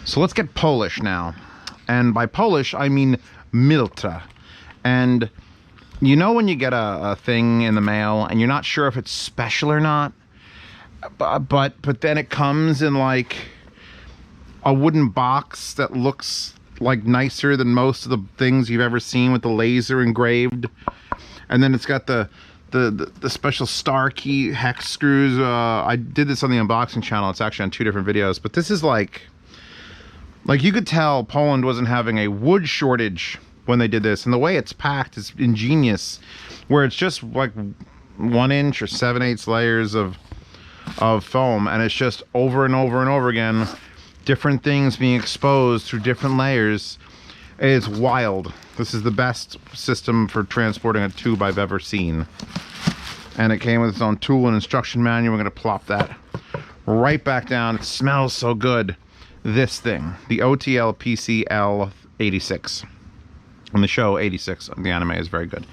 So let's get Polish now. And by Polish, I mean Miltra. And you know when you get a thing in the mail and you're not sure if it's special or not? But then it comes in like a wooden box that looks like nicer than most of the things you've ever seen with the laser engraved. And then it's got the special star key hex screws. I did this on the unboxing channel. It's actually on 2 different videos. But this is like you could tell Poland wasn't having a wood shortage when they did this. And the way it's packed is ingenious, where it's just like 1 inch or 7/8 layers of foam, and it's just over and over and over again, different things being exposed through different layers. It's wild. This is the best system for transporting a tube I've ever seen. And it came with its own tool and instruction manual. We're going to plop that right back down. It smells so good. This thing, the OTL PCL86. On the show 86, the anime is very good.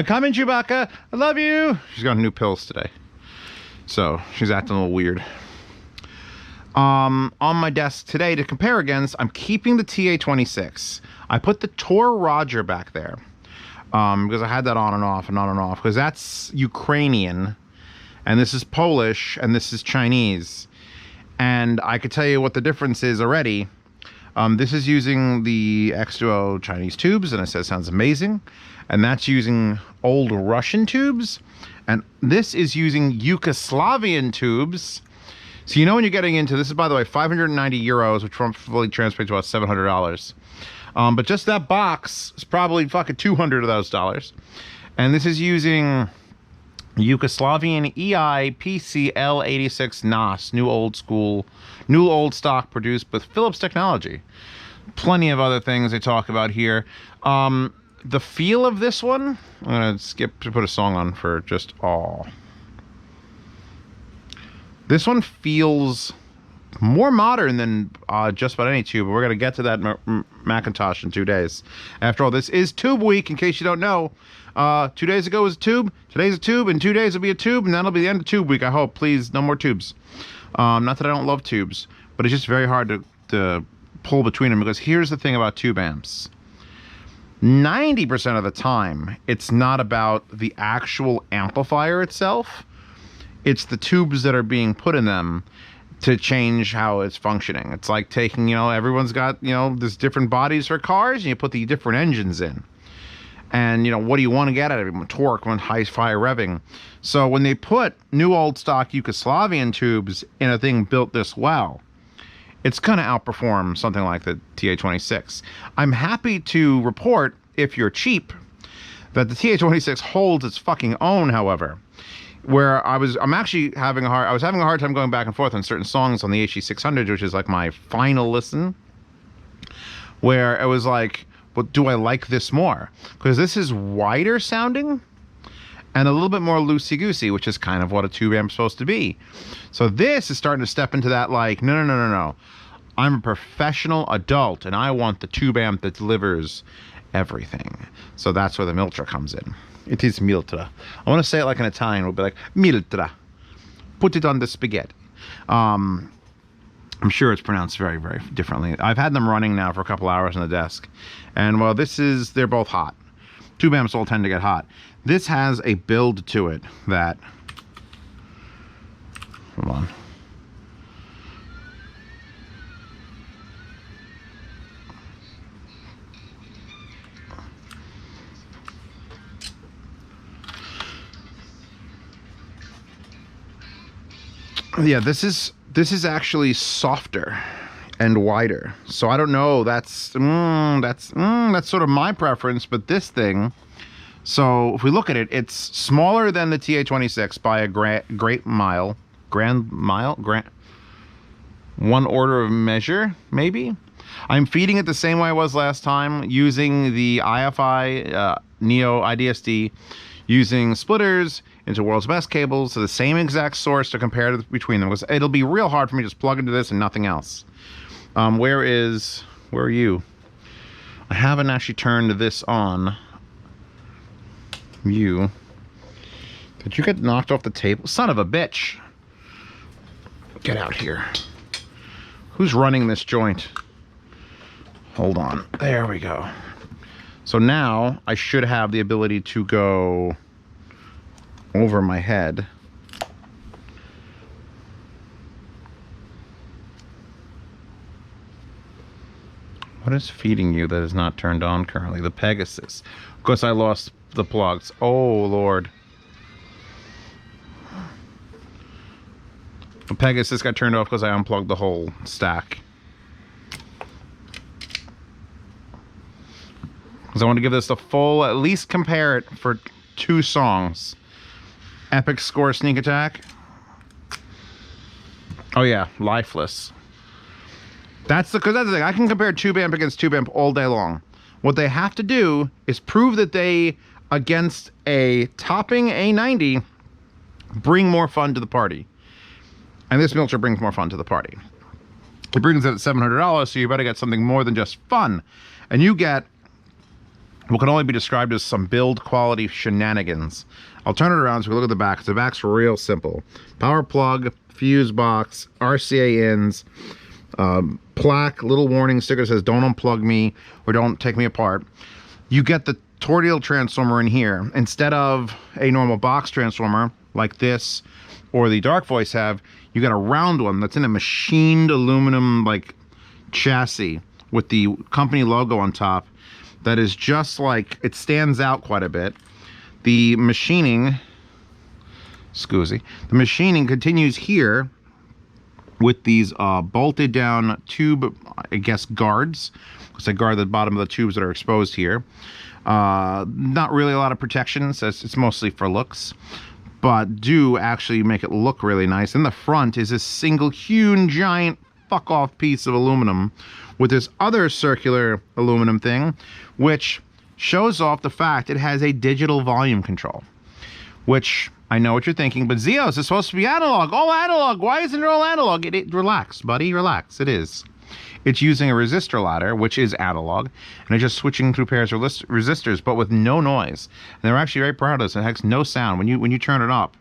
Come in, Chewbacca. I love you. She's got new pills today, so she's acting a little weird. On my desk today to compare against, I'm keeping the TA26. I put the Tor Roger back there because I had that on and off and on and off, because that's Ukrainian and this is Polish and this is Chinese. And I could tell you what the difference is already. This is using the X2O Chinese tubes, and it says sounds amazing. And that's using old Russian tubes. And this is using Yugoslavian tubes. So you know when you're getting into, this is, by the way, 590 euros, which probably translates to about $700. But just that box is probably fucking 200 of those dollars. And this is using Yugoslavian EI PCL86 NAS, new old stock produced with Philips technology. Plenty of other things they talk about here. The feel of this one, I'm gonna skip to put a song on for just awe. This one feels more modern than just about any tube. We're gonna get to that Macintosh in 2 days. After all, this is Tube Week, in case you don't know. 2 days ago was a tube, today's a tube, in 2 days will be a tube, and that'll be the end of Tube Week, I hope. Please, no more tubes. Not that I don't love tubes, but it's just very hard to pull between them, because here's the thing about tube amps. 90% of the time, it's not about the actual amplifier itself. It's the tubes that are being put in them to change how it's functioning. It's like taking, you know, everyone's got, you know, there's different bodies for cars, and you put the different engines in. And, you know, what do you want to get out of it? Torque, one high fire revving. So when they put new old stock Yugoslavian tubes in a thing built this well, it's going to outperform something like the TA26. I'm happy to report, if you're cheap, that the TA26 holds its fucking own, however. Where I was having a hard time going back and forth on certain songs on the HD600, which is like my final listen, where it was like, but do I like this more? Because this is wider sounding and a little bit more loosey-goosey, which is kind of what a tube amp's supposed to be. So this is starting to step into that, like, no. I'm a professional adult, and I want the tube amp that delivers everything. So that's where the Miltra comes in. It is Miltra. I want to say it like an Italian. We'll be like, Miltra. Put it on the spaghetti. I'm sure it's pronounced very, very differently. I've had them running now for a couple hours on the desk. And well, they're both hot. Tube amps all tend to get hot. This has a build to it that, hold on. Yeah, this is actually softer and wider. So I don't know. That's sort of my preference. But this thing, so if we look at it, it's smaller than the TA26 by a grand mile, 1 order of measure, maybe. I'm feeding it the same way I was last time, using the IFI Neo IDSD, using splitters into world's best cables to the same exact source to compare between them, because it'll be real hard for me to just plug into this and nothing else. Where are you? I haven't actually turned this on. You. Did you get knocked off the table? Son of a bitch. Get out here. Who's running this joint? Hold on. There we go. So now I should have the ability to go over my head. What is feeding you that is not turned on currently? The Pegasus. Of course, I lost the plugs. Oh, Lord. The Pegasus got turned off because I unplugged the whole stack. Because I want to give this the full, at least compare it for 2 songs. Epic Score Sneak Attack. Oh yeah, Lifeless. That's the thing. I can compare tube amp against tube amp all day long. What they have to do is prove that they, against a topping A90, bring more fun to the party. And this Miltra brings more fun to the party. It brings it at $700, so you better get something more than just fun. And you get what can only be described as some build quality shenanigans. I'll turn it around so we look at the back, because the back's real simple. Power plug, fuse box, RCA ins, plaque, little warning sticker that says don't unplug me or don't take me apart. You get the Tordial transformer in here. Instead of a normal box transformer like this or the Dark Voice have, you got a round one that's in a machined aluminum like chassis with the company logo on top that is just like, it stands out quite a bit. The machining, the machining continues here with these bolted down tube, I guess, guards, because they guard the bottom of the tubes that are exposed here. Not really a lot of protection, so it's mostly for looks, but do actually make it look really nice. In the front is this single huge giant fuck off piece of aluminum with this other circular aluminum thing, which shows off the fact it has a digital volume control, which I know what you're thinking, but Zeos is supposed to be analog, all analog. Why isn't it all analog? Relax, buddy, relax. It is. It's using a resistor ladder, which is analog, and it's just switching through pairs of resistors, but with no noise. And they're actually very proud of this. It has no sound when you turn it up.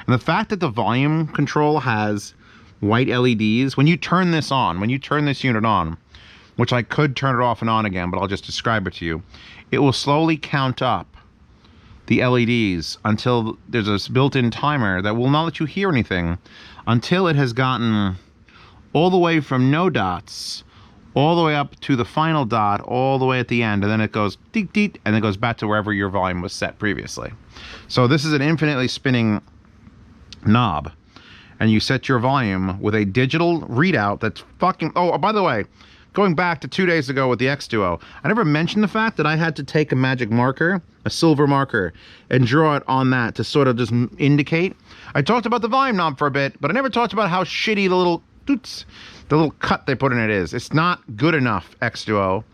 And the fact that the volume control has white LEDs, when you turn this on, when you turn this unit on, which I could turn it off and on again, but I'll just describe it to you, it will slowly count up the LEDs until there's a built-in timer that will not let you hear anything until it has gotten all the way from no dots all the way up to the final dot all the way at the end, and then it goes deet deet, and then goes back to wherever your volume was set previously. So this is an infinitely spinning knob, and you set your volume with a digital readout that's fucking... Oh, by the way, going back to 2 days ago with the X Duo, I never mentioned the fact that I had to take a magic marker, a silver marker, and draw it on that to sort of just indicate. I talked about the volume knob for a bit, but I never talked about how shitty the little toots, the little cut they put in it is. It's not good enough, X Duo.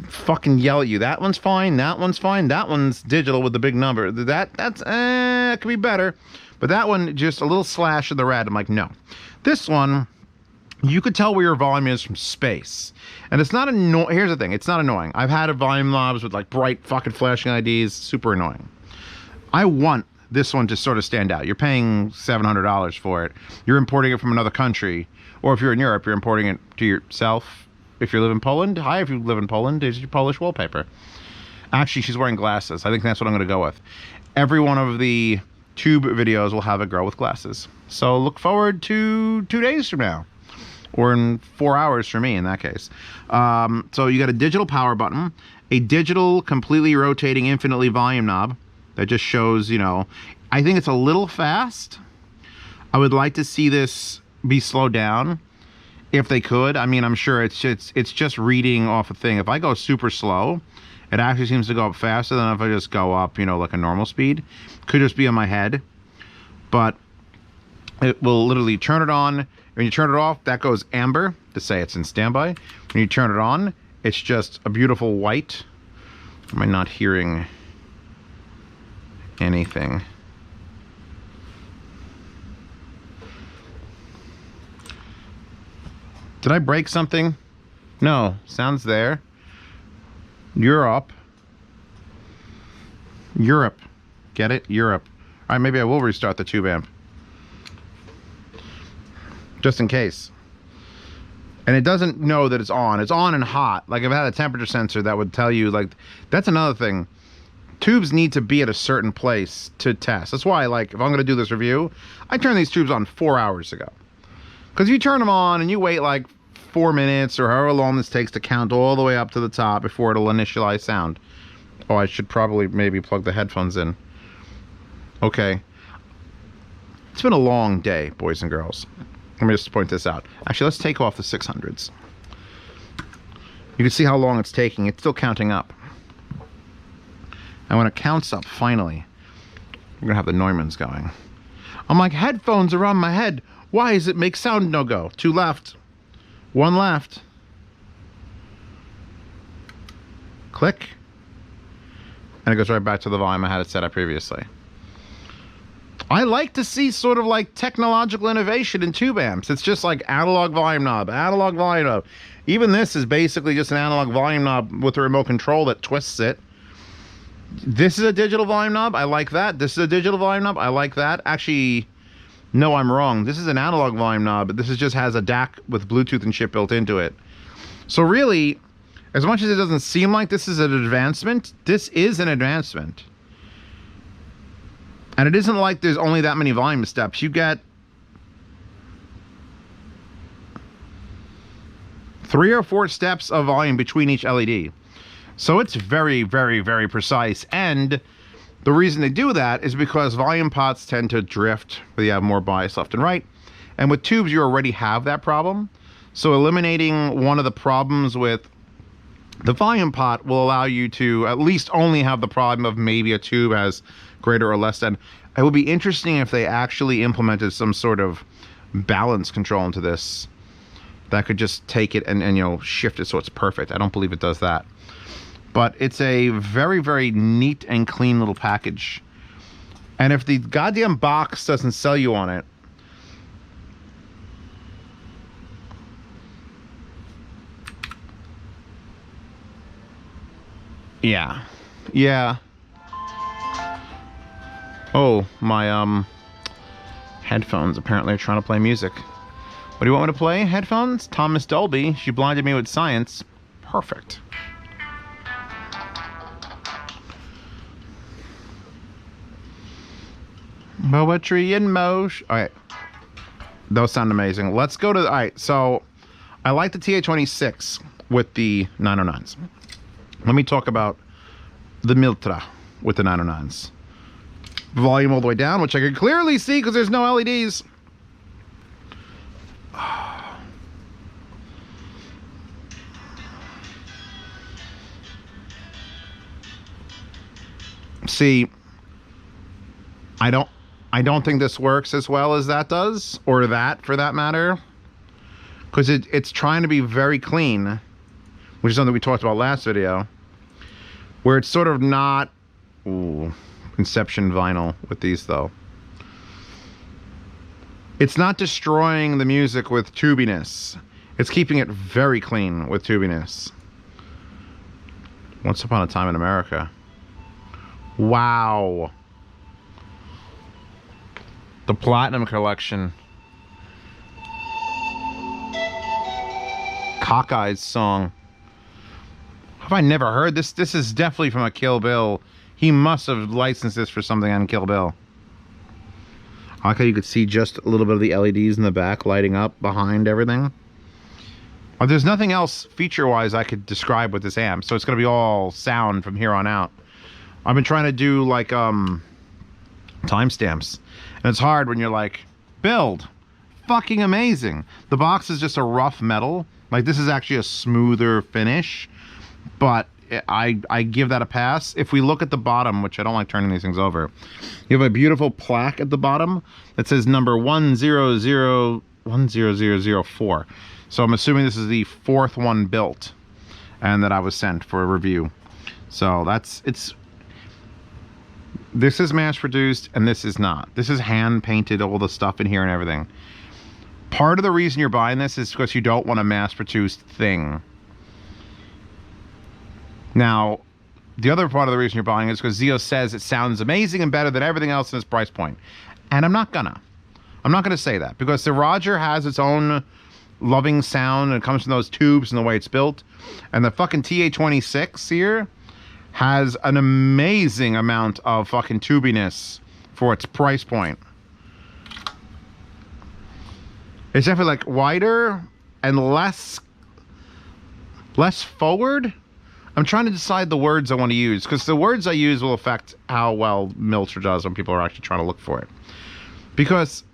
Fucking yell at you. That one's fine, that one's fine, that one's digital with the big number. That's it could be better. But that one, just a little slash in the red. I'm like, no. This one, you could tell where your volume is from space. And it's not annoying. Here's the thing, it's not annoying. I've had volume knobs with like bright fucking flashing IDs, super annoying. I want this one to sort of stand out. You're paying $700 for it. You're importing it from another country. Or if you're in Europe, you're importing it to yourself. If you live in Poland, hi, if you live in Poland, here's your Polish wallpaper. Actually, she's wearing glasses. I think that's what I'm going to go with. Every one of the tube videos will have a girl with glasses. So look forward to 2 days from now. Or in 4 hours for me, in that case. So you got a digital power button, a digital completely rotating infinitely volume knob that just shows, you know, I think it's a little fast. I would like to see this be slowed down if they could. I mean, I'm sure it's just reading off a thing. If I go super slow, it actually seems to go up faster than if I just go up, you know, like a normal speed. Could just be in my head, but it will literally turn it on. When you turn it off, that goes amber to say it's in standby. When you turn it on, it's just a beautiful white. Am I not hearing anything? Did I break something? No, sound's there. Europe. Get it? Europe. All right, maybe I will restart the tube amp. Just in case. And it doesn't know that it's on. It's on and hot. Like if it had a temperature sensor that would tell you, like, that's another thing. Tubes need to be at a certain place to test. That's why, like, if I'm going to do this review, I turned these tubes on 4 hours ago. Because you turn them on and you wait like 4 minutes or however long this takes to count all the way up to the top before it'll initialize sound. Oh, I should probably maybe plug the headphones in. Okay. It's been a long day, boys and girls. Let me just point this out. Actually, let's take off the 600s. You can see how long it's taking. It's still counting up. And when it counts up, finally, we're going to have the Neumanns going. I'm like, headphones are on my head. Why does it make sound no go? 2 left. 1 left. Click. And it goes right back to the volume I had it set up previously. I like to see sort of like technological innovation in tube amps. It's just like analog volume knob, analog volume knob. Even this is basically just an analog volume knob with a remote control that twists it. This is a digital volume knob. I like that. This is a digital volume knob. I like that. Actually, no, I'm wrong. This is an analog volume knob, but this is just has a DAC with Bluetooth and shit built into it. So really, as much as it doesn't seem like this is an advancement, this is an advancement. And it isn't like there's only that many volume steps. You get 3 or 4 steps of volume between each LED. So it's very, very, very precise. And the reason they do that is because volume pots tend to drift, where you have more bias left and right. And with tubes, you already have that problem. So eliminating one of the problems with the volume pot will allow you to at least only have the problem of maybe a tube has greater or less than. It would be interesting if they actually implemented some sort of balance control into this that could just take it and you know, shift it so it's perfect. I don't believe it does that. But it's a very, very neat and clean little package. And if the goddamn box doesn't sell you on it, yeah. Oh, my headphones apparently are trying to play music. What do you want me to play? Headphones? Thomas Dolby. She blinded me with science. Perfect. Poetry in motion. All right. Those sound amazing. Let's go to... All right, so I like the TH26 with the 909s. Let me talk about the Miltra with the 909s. Volume all the way down, which I can clearly see because there's no LEDs. See, I don't think this works as well as that does, or that for that matter, because it's trying to be very clean, which is something we talked about last video, where it's sort of not. Ooh, Inception vinyl with these though. It's not destroying the music with tubiness. It's keeping it very clean with tubiness. Once Upon a Time in America. Wow. The Platinum Collection. Cockeyes song. Have I never heard this? This is definitely from a Kill Bill. He must have licensed this for something on Kill Bill. I like how you could see just a little bit of the LEDs in the back lighting up behind everything. There's nothing else feature-wise I could describe with this amp, so it's going to be all sound from here on out. I've been trying to do like timestamps, and it's hard when you're like, build, fucking amazing. The box is just a rough metal. Like, this is actually a smoother finish, but I give that a pass. If we look at the bottom, which I don't like turning these things over, you have a beautiful plaque at the bottom that says number 10004. So I'm assuming this is the 4th one built and that I was sent for a review. So this is mass produced and this is not. This is hand painted, all the stuff in here and everything. Part of the reason you're buying this is because you don't want a mass produced thing. Now, the other part of the reason you're buying it is because Zeo says it sounds amazing and better than everything else in its price point. And I'm not gonna say that, because the Roger has its own loving sound, and it comes from those tubes and the way it's built. And the fucking TA26 here has an amazing amount of fucking tubiness for its price point. It's definitely like wider and less forward. I'm trying to decide the words I want to use, because the words I use will affect how well Miltra does when people are actually trying to look for it. Because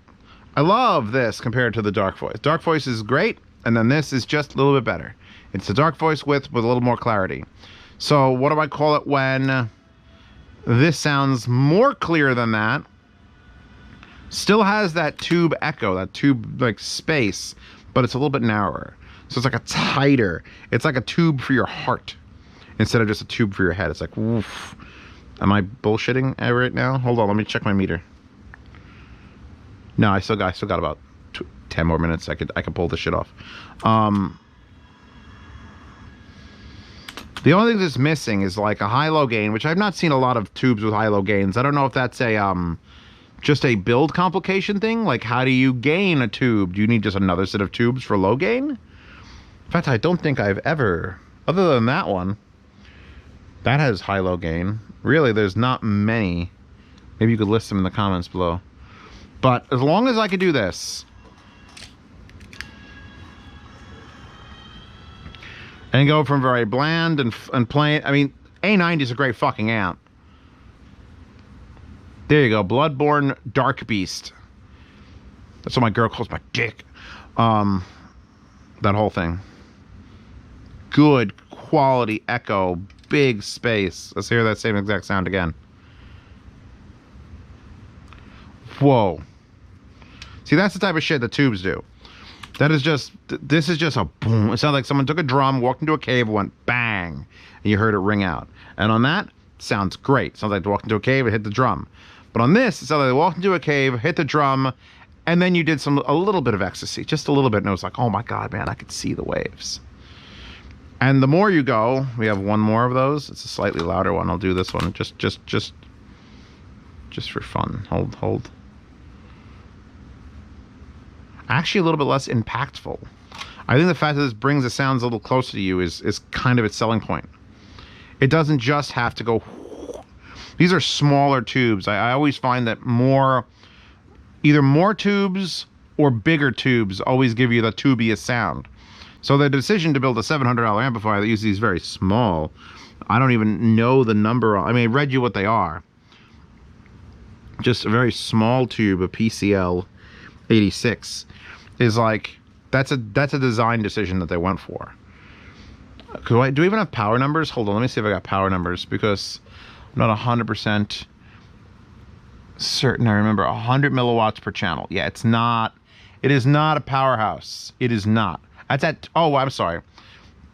I love this compared to the Dark Voice. Dark Voice is great, and then this is just a little bit better. It's the Dark Voice with a little more clarity. So what do I call it when this sounds more clear than that? Still has that tube echo, that tube like space, but it's a little bit narrower. So it's like a tighter, it's like a tube for your heart instead of just a tube for your head. It's like, woof. Am I bullshitting right now? Hold on, let me check my meter. No, I still got about 10 more minutes. I could pull this shit off. The only thing that's missing is like a high-low gain, which I've not seen a lot of tubes with high-low gains. I don't know if that's a just a build complication thing. Like, how do you gain a tube? Do you need just another set of tubes for low gain? In fact, I don't think I've ever, other than that one, that has high-low gain. Really, there's not many. Maybe you could list them in the comments below. But as long as I could do this and go from very bland and plain, I mean, A90 is a great fucking amp. There you go, Bloodborne Dark Beast. That's what my girl calls my dick. That whole thing. Good quality echo, big space. Let's hear that same exact sound again. Whoa. See, that's the type of shit that tubes do. That is just, this is just a boom. It sounds like someone took a drum, walked into a cave, went bang, and you heard it ring out. And on that, sounds great. Sounds like they walked into a cave and hit the drum. But on this, it sounds like they walked into a cave, hit the drum, and then you did a little bit of ecstasy, just a little bit, and it was like, oh my God, man, I could see the waves. And the more you go, we have one more of those. It's a slightly louder one. I'll do this one just for fun. Hold. Actually, a little bit less impactful. I think the fact that this brings the sounds a little closer to you is kind of its selling point. It doesn't just have to go. These are smaller tubes. I always find that either more tubes or bigger tubes always give you the tubiest sound. So the decision to build a $700 amplifier that uses these very small, I don't even know the number. I mean, I read you what they are. Just a very small tube, a PCL86, is like, that's a design decision that they went for. Do we even have power numbers? Hold on, let me see if I got power numbers, because I'm not 100% certain. I remember 100 milliwatts per channel. Yeah, it is not a powerhouse. It is not. That's at, oh, I'm sorry.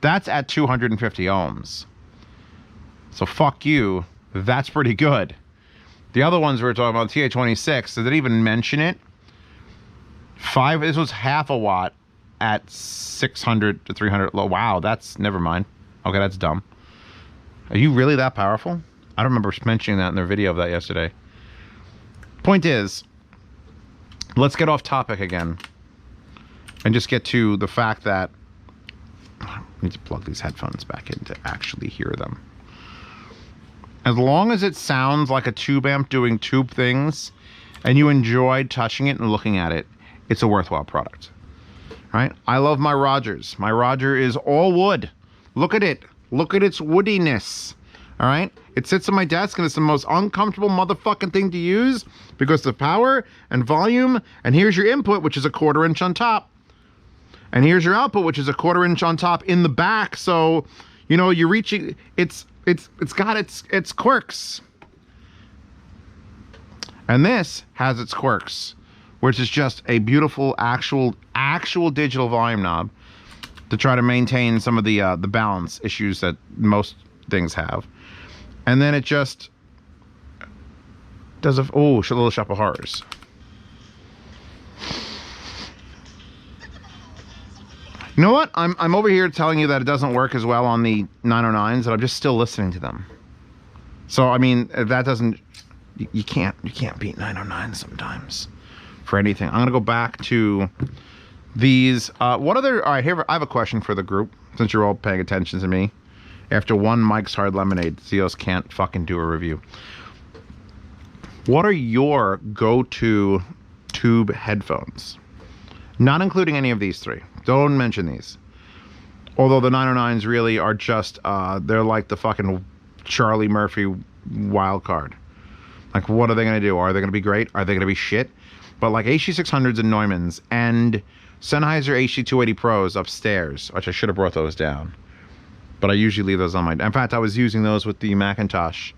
That's at 250 ohms. So fuck you. That's pretty good. The other ones we were talking about, TA26, did it even mention it? This was half a watt at 600 to 300. Wow, that's, never mind. Okay, that's dumb. Are you really that powerful? I don't remember mentioning that in their video of that yesterday. Point is, let's get off topic again and just get to the fact that I need to plug these headphones back in to actually hear them. As long as it sounds like a tube amp doing tube things and you enjoy touching it and looking at it, it's a worthwhile product. Right? I love my Rogers. My Roger is all wood. Look at it. Look at its woodiness. All right? It sits on my desk and it's the most uncomfortable motherfucking thing to use because of power and volume. And here's your input, which is a 1/4 inch on top. And here's your output, which is a 1/4 inch on top in the back. So, you know, you're reaching, it's got its quirks. And this has its quirks, which is just a beautiful actual digital volume knob to try to maintain some of the balance issues that most things have. And then it just does a little shop of horrors. You know what? I'm over here telling you that it doesn't work as well on the 909s, and I'm just still listening to them. So I mean, that doesn't. You can't beat 909s sometimes for anything. I'm gonna go back to These, what other, all right, here, I have a question for the group, since you're all paying attention to me. After one Mike's Hard Lemonade, Zeos can't fucking do a review. What are your go-to tube headphones? Not including any of these three. Don't mention these. Although the 909s really are just, they're like the fucking Charlie Murphy wild card. Like, what are they going to do? Are they going to be great? Are they going to be shit? But like HC600s and Neumanns and Sennheiser HC280 Pros upstairs, which I should have brought those down. But I usually leave those on my... In fact, I was using those with the Macintosh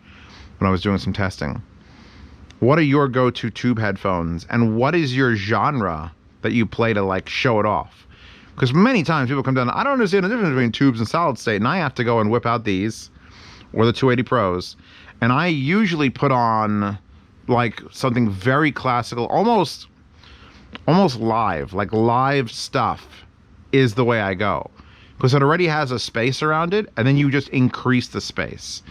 when I was doing some testing. What are your go-to tube headphones? And what is your genre that you play to, like, show it off? Because many times people come down, I don't understand the difference between tubes and solid state, and I have to go and whip out these, or the 280 Pros, and I usually put on, like, something very classical, almost live. Like, live stuff is the way I go. Because it already has a space around it, and then you just increase the space.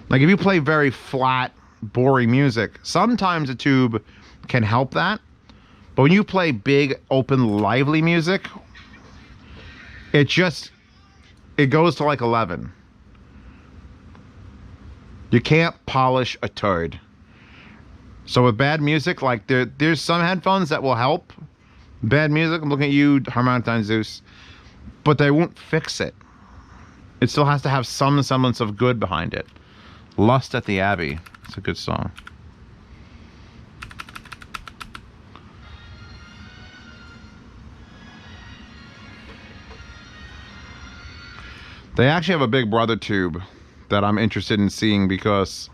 Like, if you play very flat, boring music, sometimes a tube can help that. But when you play big, open, lively music, it goes to like 11. You can't polish a turd. So with bad music, like there's some headphones that will help. Bad music, I'm looking at you, Harmonitine Zeus. But they won't fix it. It still has to have some semblance of good behind it. Lust at the Abbey. It's a good song. They actually have a Big Brother tube that I'm interested in seeing because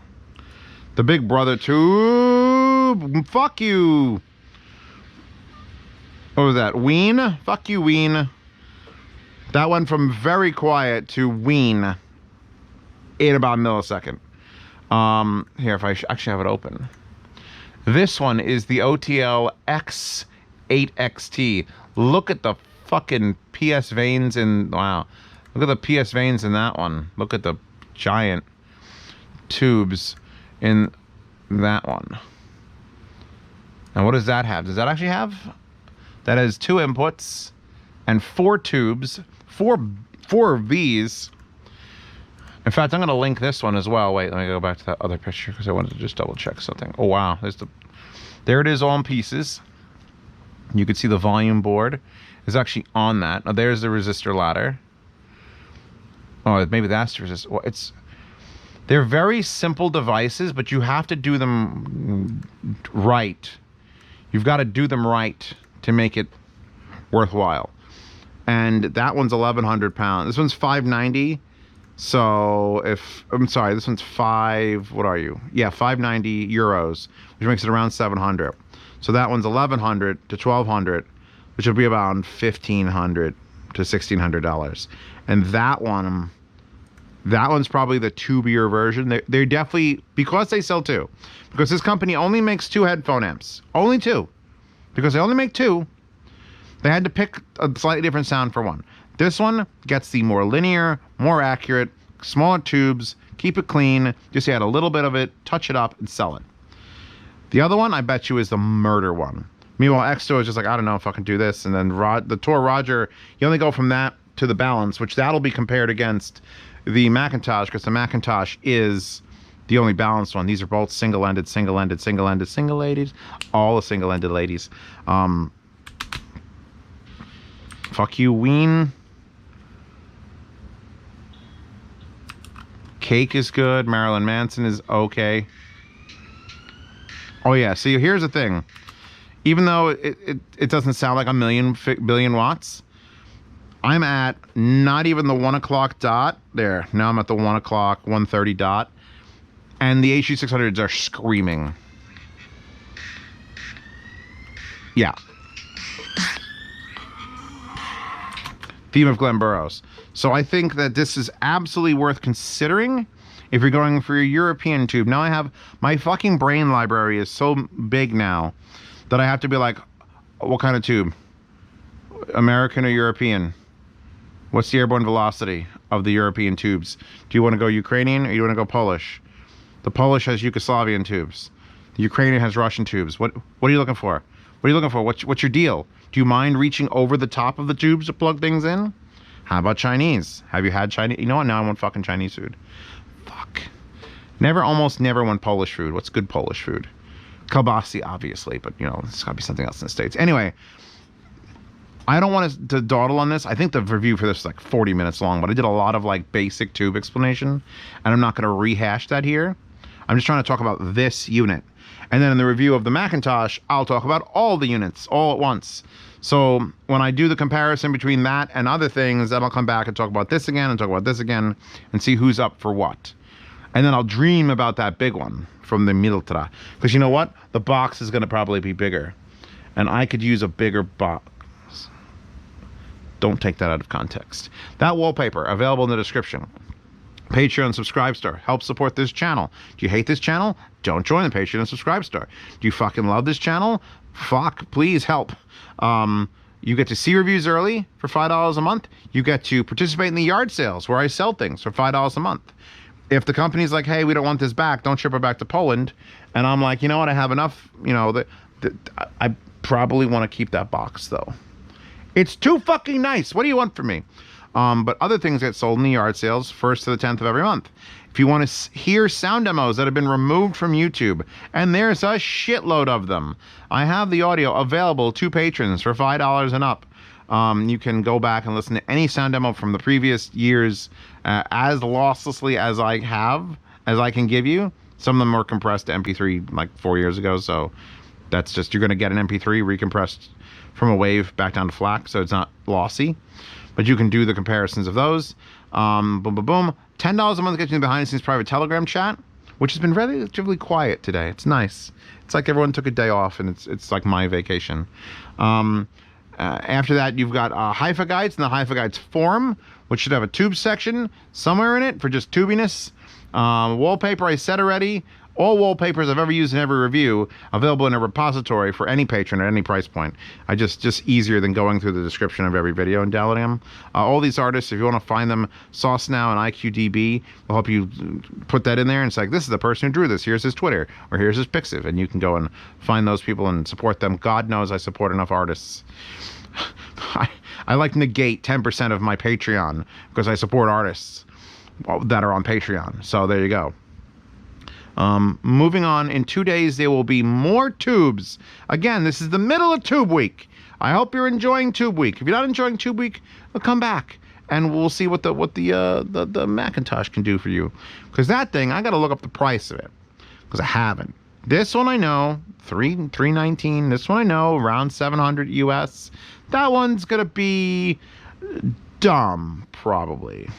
the Big Brother tube, fuck you. What was that? Ween? Fuck you, Ween. That went from very quiet to Ween in about a millisecond. Here, if I actually have it open. This one is the OTL X8XT. Look at the fucking PS veins in, wow. Look at the PS veins in that one. Look at the giant tubes in that one. And what does that have? Does that actually have? That has 2 inputs and 4 tubes. Four of these. In fact, I'm going to link this one as well. Wait, let me go back to that other picture because I wanted to just double check something. Oh, wow. There it is all in pieces. You can see the volume board is actually on that. Now, there's the resistor ladder. Oh, maybe that's the resistor. Well, they're very simple devices, but you have to do them right. You've got to do them right to make it worthwhile. And that one's 1,100 pounds. This one's 590. So I'm sorry, this one's what are you? Yeah, 590 euros, which makes it around 700. So that one's 1,100 to 1,200, which will be about $1,500 to $1,600. And that one's probably the tubier version. They're definitely, because they sell 2, because this company only makes 2 headphone amps, only 2, because they only make 2. They had to pick a slightly different sound for one. This one gets the more linear, more accurate, smaller tubes, keep it clean, just add a little bit of it, touch it up, and sell it. The other one, I bet you, is the murder one. Meanwhile, X2 is just like, I don't know if I can do this. And then the Tor Roger, you only go from that to the balance, which that'll be compared against the Macintosh, because the Macintosh is the only balanced one. These are both single-ended, single-ended, single-ended, single ladies. All the single-ended ladies. Fuck you, Ween. Cake is good. Marilyn Manson is okay. Oh yeah, see, here's the thing. Even though it doesn't sound like a billion watts, I'm at not even the 1 o'clock dot. There, now I'm at the 1 o'clock, 1:30 dot. And the HG600s are screaming. Yeah. Theme of Glen Burroughs. So I think that this is absolutely worth considering if you're going for your European tube. Now I have, my fucking brain library is so big now that I have to be like, what kind of tube? American or European? What's the airborne velocity of the European tubes? Do you want to go Ukrainian or you want to go Polish? The Polish has Yugoslavian tubes. The Ukrainian has Russian tubes. What are you looking for? What are you looking for? What's your deal? Do you mind reaching over the top of the tubes to plug things in? How about Chinese? Have you had Chinese? You know what? Now I want fucking Chinese food. Fuck. Almost never want Polish food. What's good Polish food? Kielbasa, obviously, but you know, it's gotta be something else in the States. Anyway, I don't want to dawdle on this. I think the review for this is like 40 minutes long, but I did a lot of like basic tube explanation, and I'm not going to rehash that here. I'm just trying to talk about this unit. And then in the review of the Macintosh, I'll talk about all the units all at once. So when I do the comparison between that and other things, then I'll come back and talk about this again and talk about this again and see who's up for what. And then I'll dream about that big one from the Miltra. Because you know what? The box is going to probably be bigger. And I could use a bigger box. Don't take that out of context. That wallpaper, available in the description. Patreon Subscribe Star. Help support this channel. Do you hate this channel? Don't join the Patreon and Subscribe Star. Do you fucking love this channel? Fuck, please help. You get to see reviews early for $5 a month. You get to participate in the yard sales where I sell things for $5 a month. If the company's like, hey, we don't want this back, don't ship it back to Poland. And I'm like, you know what, I have enough, you know, I probably want to keep that box though. It's too fucking nice. What do you want from me? But other things get sold in the yard sales 1st to the 10th of every month. If you want to hear sound demos that have been removed from YouTube, and there's a shitload of them, I have the audio available to patrons for $5 and up. You can go back and listen to any sound demo from the previous years as losslessly as I can give you. Some of them were compressed to MP3 like 4 years ago, so that's just, you're going to get an MP3 recompressed from a wave back down to FLAC, so it's not lossy. But you can do the comparisons of those. Boom, boom, boom. $10 a month gets you the behind-the-scenes private Telegram chat, which has been relatively quiet today. It's nice. It's like everyone took a day off, and it's like my vacation. After that, you've got HiFi Guides and the HiFi Guides forum, which should have a tube section somewhere in it for just tubiness. Wallpaper, I said already. All wallpapers I've ever used in every review available in a repository for any patron at any price point. Just easier than going through the description of every video and downloading them. All these artists, if you want to find them, Sauce Now and IQDB will help you put that in there. And it's like, this is the person who drew this. Here's his Twitter, or here's his Pixiv. And you can go and find those people and support them. God knows I support enough artists. I like negate 10% of my Patreon because I support artists that are on Patreon. So there you go. Moving on, in 2 days there will be more tubes. Again, this is the middle of Tube Week. I hope you're enjoying Tube Week. If you're not enjoying Tube Week, well, come back and we'll see what the Macintosh can do for you. Because that thing, I got to look up the price of it because I haven't. This one I know, $319. This one I know, around $700 US. That one's gonna be dumb, probably.